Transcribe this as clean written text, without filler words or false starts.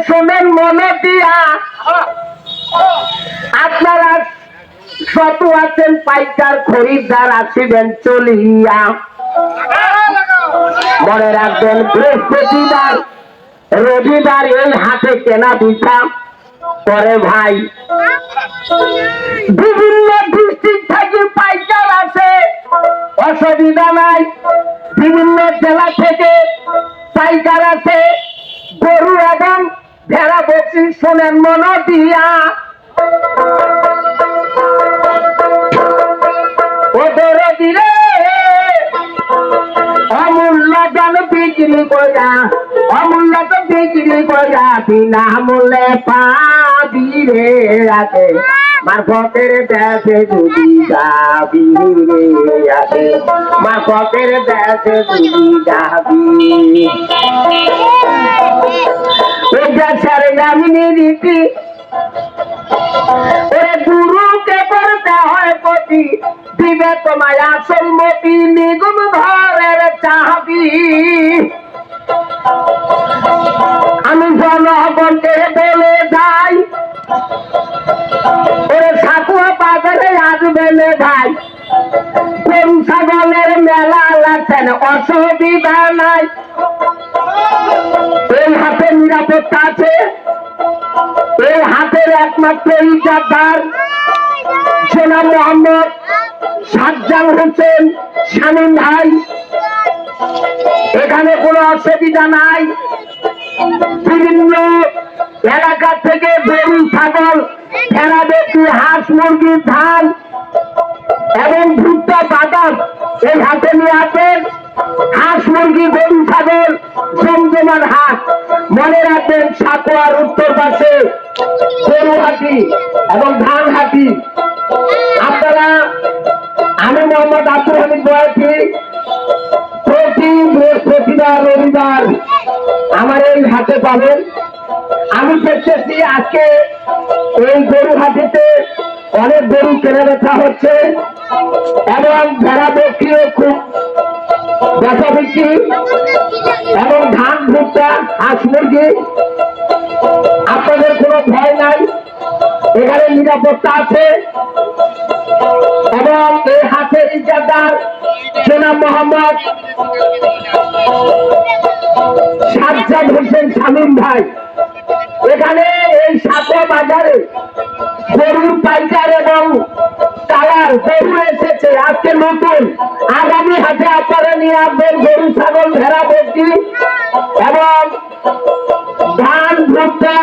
শোনেন মনে দিয়া, আপনারা শত আছেন পাইকার খরিদ্দার আসিবেন চলিয়া। মনে রাখবেন বৃহস্পতিবার রবিবার এই হাটে কেনা বেচা করে ভাই। বিভিন্ন ডিস্ট্রিক্ট থেকে পাইকার আছে, অসুবিধা নাই। বিভিন্ন জেলা থেকে পাইকার আছে, গরু এবং ভেড়া বকরি শোনেন মন দিয়া। ওদের দিলে অমূল্য দান বিক্রি করা, অমূল্য তো বিক্রি করা বিনা মূল্যে পাবি রে রাতে। মারফতের দেশে যদি যাবি রে রাতে, মারফতের দেশে যদি যাবি। ওই দেশের নামিনী রীতি ওরে গুরুকে করতে হয় প্রতি, দিবে তোমায় আসল মতি নিগুম ঘরের চাবি। আমি জনগণকে বলে যাই, ওরে সাকুয়া বাজারে আসবে নে ভাই। গরু ছাগলের মেলা লাগছেন, অসুবিধা নাই। এই হাতে নিরাপত্তা আছে, এই হাতের একমাত্র ইজাদার জনাব মোহাম্মদ সাজ্জাদ হোসেন শামীম ভাই। এখানে কোনো অসুবিধা নাই। বিভিন্ন এলাকা থেকে গরু ছাগল ভেড়া বেশি হাঁস মুরগি ধান এবং ভুট্টা বাদাম এই হাতে নিয়ে আসেন। হাঁস মুরগি গরু ছাগল জমজমার হাট। মনে রাখবেন সাকুয়ার উত্তর পাশে গরু হাটি এবং ধান হাটি। আপনারা, আমি মোহাম্মদ আব্দুল হামিদ বয়াতি, প্রতি বৃহস্পতিবার রবিবার আমার এই হাটে পাবেন। আমি দেখতেছি আজকে এই গরু হাটিতে অনেক গরু কেনা বেচা হচ্ছে এবং ভেড়া বকরিও খুব বেচা বিক্রি এবং ধান ভুট্টা হাঁস মুরগি। আপনাদের কোনো ভয় নাই, এখানে নিরাপত্তা আছে এবং এই হাটের ইজাদার জনাব মোহাম্মদ সাজ্জাদ হোসেন শামীম ভাই। এখানে এই সাকুয়া বাজারে গরুর পাইকার এবং কালার গরু এসেছে আজকে নতুন। আগামী হাটে আপনারা নিয়ে আসবেন গরু ছাগল ভেড়া বকরি এবং ধান ভুট্টা